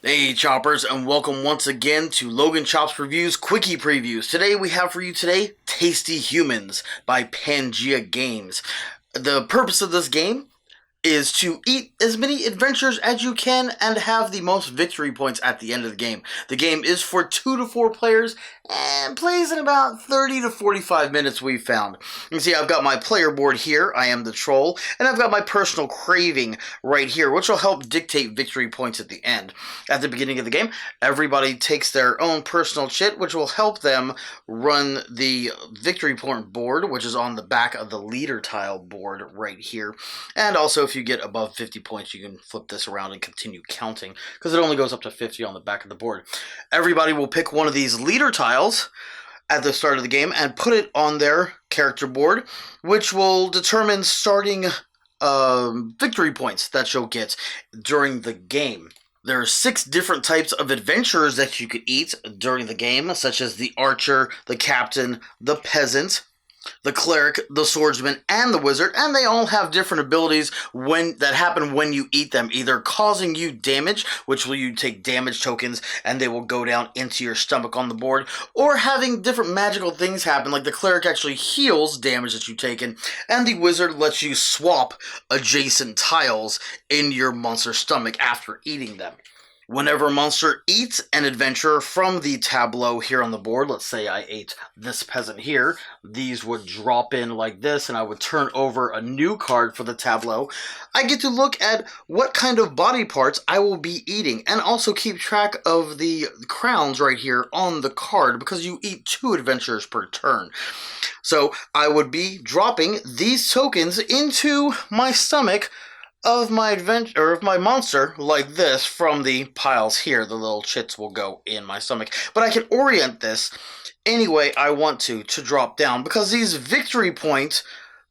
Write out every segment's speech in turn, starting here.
Hey choppers, and welcome once again to Logan Chops Reviews Quickie Previews. Today we have for you Tasty Humans by Pangea Games. The purpose of this game is to eat as many adventures as you can and have the most victory points at the end of the game. The game is for 2 to 4 players and plays in about 30 to 45 minutes we've found. You can see I've got my player board here, I am the troll, and I've got my personal craving right here, which will help dictate victory points at the end. At the beginning of the game, everybody takes their own personal chit, which will help them run the victory point board, which is on the back of the leader tile board right here. And also, if you get above 50 points, you can flip this around and continue counting, because it only goes up to 50 on the back of the board. Everybody will pick one of these leader tiles at the start of the game and put it on their character board, which will determine starting victory points that you'll get during the game. There are 6 different types of adventurers that you could eat during the game, such as the archer, the captain, the peasant, the cleric, the swordsman, and the wizard, and they all have different abilities that happen when you eat them, either causing you damage, which will you take damage tokens and they will go down into your stomach on the board, or having different magical things happen, like the cleric actually heals damage that you've taken, and the wizard lets you swap adjacent tiles in your monster's stomach after eating them. Whenever a monster eats an adventurer from the tableau here on the board, let's say I ate this peasant here, these would drop in like this and I would turn over a new card for the tableau. I get to look at what kind of body parts I will be eating and also keep track of the crowns right here on the card, because you eat 2 adventurers per turn. So I would be dropping these tokens into my stomach of my monster like this from the piles here. The little chits will go in my stomach, but I can orient this any way I want to drop down, because these victory point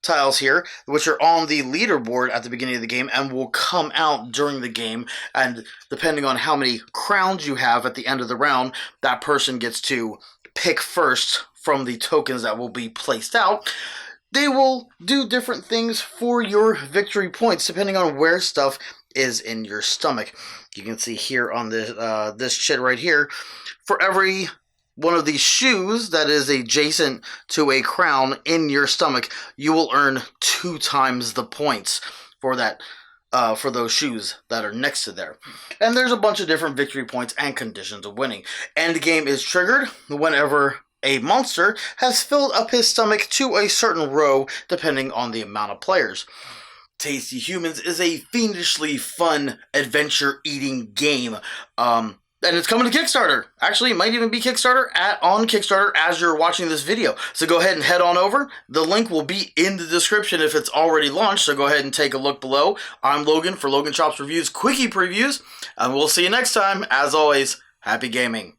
tiles here, which are on the leaderboard at the beginning of the game and will come out during the game, and depending on how many crowns you have at the end of the round, that person gets to pick first from the tokens that will be placed out. They will do different things for your victory points depending on where stuff is in your stomach. You can see here on this chit right here, for every one of these shoes that is adjacent to a crown in your stomach, you will earn 2 times the points for that. For those shoes that are next to there. And there's a bunch of different victory points and conditions of winning. Endgame is triggered whenever a monster has filled up his stomach to a certain row, depending on the amount of players. Tasty Humans is a fiendishly fun adventure-eating game. And it's coming to Kickstarter. Actually, it might even be on Kickstarter as you're watching this video. So go ahead and head on over. The link will be in the description if it's already launched, so go ahead and take a look below. I'm Logan for Logan Chops Reviews Quickie Previews, and we'll see you next time. As always, happy gaming.